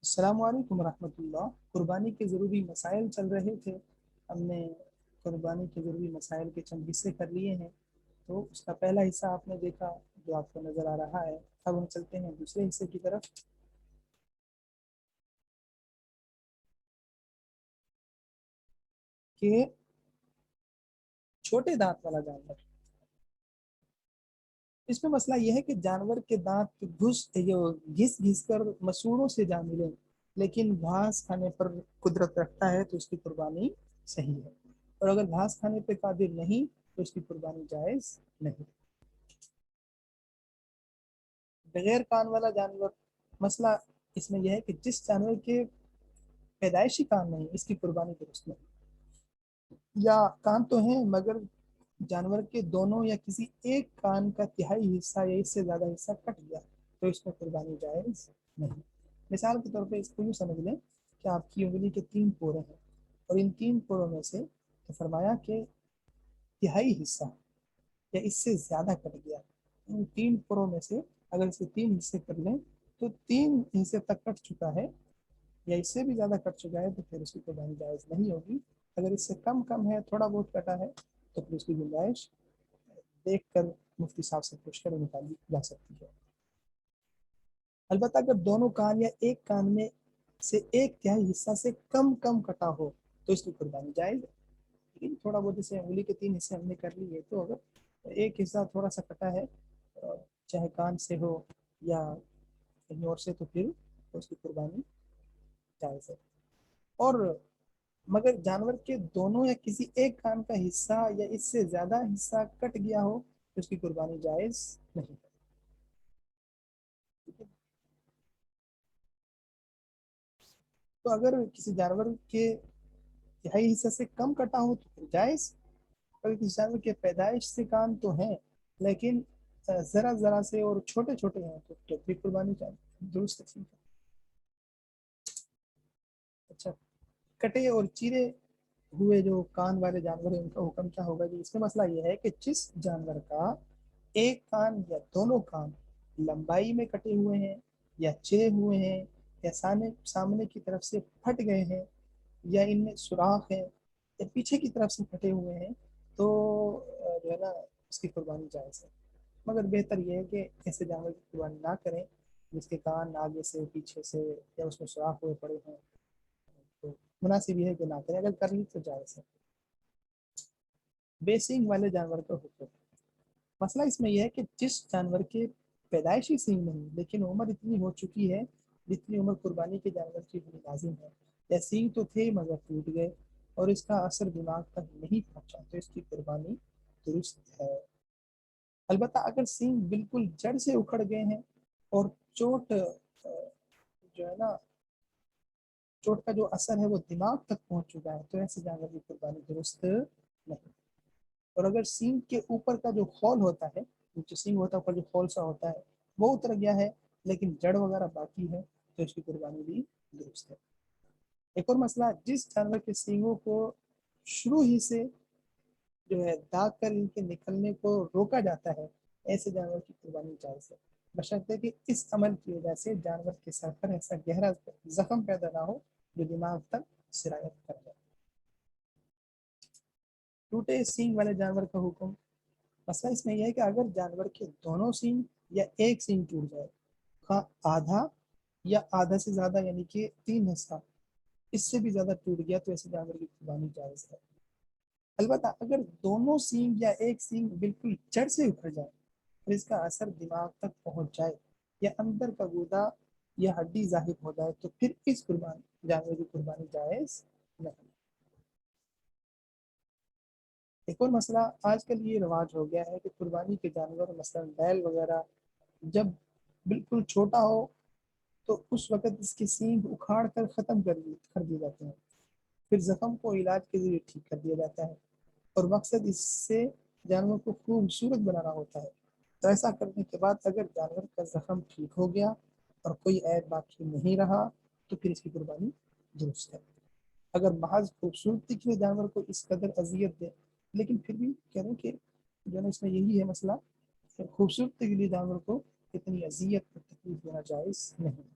السلام علیکم ورحمۃ اللہ۔ قربانی کے ضروری مسائل چل رہے تھے، ہم نے قربانی کے ضروری مسائل کے چند حصے کر لیے ہیں۔ تو اس کا پہلا حصہ آپ نے دیکھا جو آپ کو نظر آ رہا ہے۔ اب ہم چلتے ہیں دوسرے حصے کی طرف کہ چھوٹے دانت والا جانور۔ اس میں مسئلہ یہ ہے کہ جانور کے دانت گھس گھس کر مسوڑوں سے جا ملیں، لیکن گھاس کھانے پر قدرت رکھتا ہے تو اس کی قربانی صحیح ہے، اور اگر گھاس کھانے پہ قادر نہیں تو اس کی قربانی جائز نہیں۔ بغیر کان والا جانور، مسئلہ اس میں یہ ہے کہ جس جانور کے پیدائشی کان نہیں اس کی قربانی درست نہیں، یا کان تو ہیں مگر جانور کے دونوں یا کسی ایک کان کا تہائی حصہ یا اس سے زیادہ حصہ کٹ گیا تو اس میں قربانی جائز نہیں۔ مثال کے طور پہ اس کو یوں سمجھ لیں کہ آپ کی انگلی کے 3 پورے ہیں، اور ان 3 پوروں میں سے فرمایا کہ تہائی حصہ یا اس سے زیادہ کٹ گیا۔ ان 3 پوروں میں سے اگر اسے 3 حصے کر لیں تو 3 حصے تک کٹ چکا ہے یا اس سے بھی زیادہ کٹ چکا ہے تو پھر اس کی قربانی جائز نہیں ہوگی۔ اگر اس سے کم ہے، تھوڑا بہت کٹا ہے، تو پھر اس کی گنجائش دیکھ کر مفتی صاحب سے پوچھ کر نکالی جا سکتی ہے۔ البتہ اگر دونوں کان یا ایک کان میں سے ایک تہائی حصہ سے کم کٹا ہو تو اس کی قربانی جائز ہے۔ لیکن تھوڑا بہت جیسے انگلی کے 3 حصے ہم نے کر لیے، تو اگر ایک حصہ تھوڑا سا کٹا ہے، چاہے کان سے ہو یا کہیں اور سے، تو پھر اس کی قربانی جائز ہے۔ اور مگر جانور کے دونوں یا کسی ایک کان کا حصہ یا اس سے زیادہ حصہ کٹ گیا ہو تو اس کی قربانی جائز نہیں ہے۔ ٹھیک ہے؟ تو اگر کسی جانور کے تہائی حصہ سے کم کٹا ہو تو پھر جائز، اگر کسی جانور کے پیدائش سے کان تو ہیں لیکن ذرا ذرا سے اور چھوٹے چھوٹے ہیں تو پھر قربانی جائز درست ہے۔ اچھا، کٹے اور چیرے ہوئے جو کان والے جانور ہیں ان کا حکم کیا ہوگا جی؟ اس میں مسئلہ یہ ہے کہ جس جانور کا ایک کان یا دونوں کان لمبائی میں کٹے ہوئے ہیں یا چرے ہوئے ہیں یا سامنے کی طرف سے پھٹ گئے ہیں یا ان میں سوراخ ہے یا پیچھے کی طرف سے پھٹے ہوئے ہیں، تو جو ہے نا اس کی قربانی جائز ہے۔ مگر بہتر یہ ہے کہ ایسے جانور کی قربانی نہ کریں جس کے کان آگے سے پیچھے سے یا اس میں سوراخ ہوئے پڑے ہیں، تو مناسب یہ ہے کہ نہ کریں، اگر کر لی تو جائز ہے۔ بے سینگ والے جانور کا حکم، مسئلہ اس میں یہ ہے کہ جس جانور کے پیدائشی سینگ نہیں لیکن عمر اتنی ہو چکی ہے جتنی عمر قربانی کے جانور کی ہوئی لازم ہے، یا سینگ تو تھے مگر ٹوٹ گئے اور اس کا اثر دماغ تک نہیں پہنچا تو اس کی قربانی درست ہے۔ البتہ اگر سینگ بالکل جڑ سے اکھڑ گئے ہیں اور چوٹ جو ہے نا چوٹ کا جو اثر ہے وہ دماغ تک پہنچ چکا ہے تو ایسے جانور کی قربانی درست نہیں۔ اور اگر سینگ کے اوپر کا جو خول ہوتا ہے، جو سینگ ہوتا ہے اوپر جو خول سا ہوتا ہے وہ اتر گیا ہے لیکن جڑ وغیرہ باقی ہے تو اس کی قربانی بھی درست ہے۔ ایک اور مسئلہ، جس جانور کے سینگوں کو شروع ہی سے جو ہے داغ کر ان کے نکلنے کو روکا جاتا ہے ایسے جانور کی قربانی جائز ہے، بشرطے کہ اس عمل کی وجہ سے جانور کے سر پر ایسا گہرا زخم پیدا نہ ہو جو دماغ تک سرایت کر جائے۔ ٹوٹے سینگ والے جانور کا حکم، مسئلہ اس میں یہ ہے کہ اگر جانور کے دونوں سینگ یا ایک سینگ ٹوٹ جائے، خواہ آدھا یا آدھا سے زیادہ یعنی کہ 3 حصہ اس سے بھی زیادہ ٹوٹ گیا تو ایسے جانور کی قربانی جائز ہے۔ البتہ اگر دونوں سینگ یا ایک سینگ بالکل جڑ سے اکھڑ جائے اور اس کا اثر دماغ تک پہنچ جائے یا اندر کا گودا یا ہڈی ظاہر ہو جائے تو پھر اس قربانی جانور کی قربانی جائز نہیں۔ ایک اور مسئلہ، آج کل یہ رواج ہو گیا ہے کہ قربانی کے جانور مثلا بیل وغیرہ جب بالکل چھوٹا ہو تو اس وقت اس کی سینگ اکھاڑ کر ختم کر دیے جاتے ہیں، پھر زخم کو علاج کے ذریعے ٹھیک کر دیا جاتا ہے، اور مقصد اس سے جانور کو خوبصورت بنانا ہوتا ہے۔ تو ایسا کرنے کے بعد اگر جانور کا زخم ٹھیک ہو گیا اور کوئی عیب باقی نہیں رہا تو پھر اس کی قربانی درست ہے۔ اگر محض خوبصورتی کے لیے جانور کو اس قدر اذیت دے، لیکن پھر بھی کہہ رہے ہیں کہ جو ہے اس میں یہی ہے مسئلہ کہ خوبصورتی کے لیے جانور کو اتنی اذیت اور تکلیف دینا جائز نہیں۔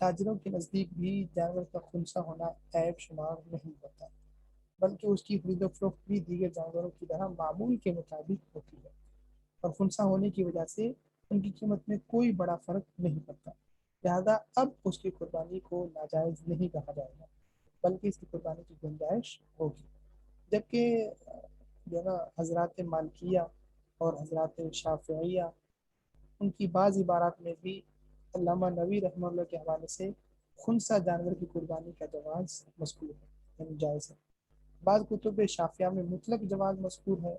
تاجروں کے نزدیک بھی جانور کا خنثی ہونا عیب شمار نہیں ہوتا، بلکہ اس کی خرید و فروخت بھی دیگر جانوروں کی طرح معمول کے مطابق ہوتی ہے، اور خنثی ہونے کی وجہ سے ان کی قیمت میں کوئی بڑا فرق نہیں پڑتا، لہذا اب اس کی قربانی کو ناجائز نہیں کہا جائے گا، بلکہ اس کی قربانی کی گنجائش ہوگی۔ جبکہ جو ہے نا حضرات مالکیہ اور حضرات شافعیہ، ان کی بعض عبارات میں بھی علامہ نووی رحمہ اللہ کے حوالے سے خنثی جانور کی قربانی کا جواز مذکور ہے، یعنی جائز ہے۔ بعض کتب شافعہ میں مطلق جواز مذکور ہے،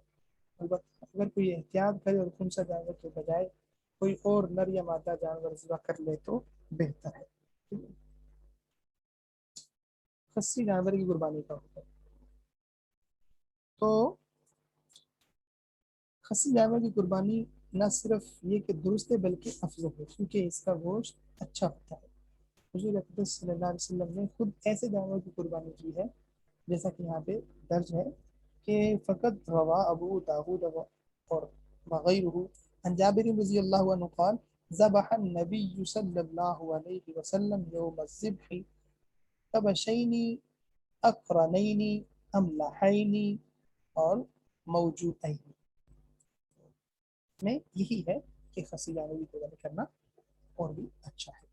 البتہ اگر کوئی احتیاط کرے اور خنثی جانور کے بجائے کوئی اور نر یا مادہ جانور ذبح کر لے تو بہتر ہے۔ خصی جانور کی قربانی کا حکم، تو خصی جانور کی قربانی نہ صرف یہ کہ درست ہے بلکہ افضل ہے، کیونکہ اس کا گوشت اچھا ہوتا ہے۔ حضور اقدس صلی اللہ علیہ وسلم نے خود ایسے جانور کی قربانی کی ہے، جیسا کہ یہاں پہ درج ہے کہ فقط روا ابو داود اور وغیرہ عن جابر رضی اللہ عنہ قال ذبح النبی صلی اللہ علیہ وسلم یوم الذبح کبشین اقرنین املحین اور موجودین، میں یہی ہے کہ خصی جانور کی قربانی کرنا اور بھی اچھا ہے۔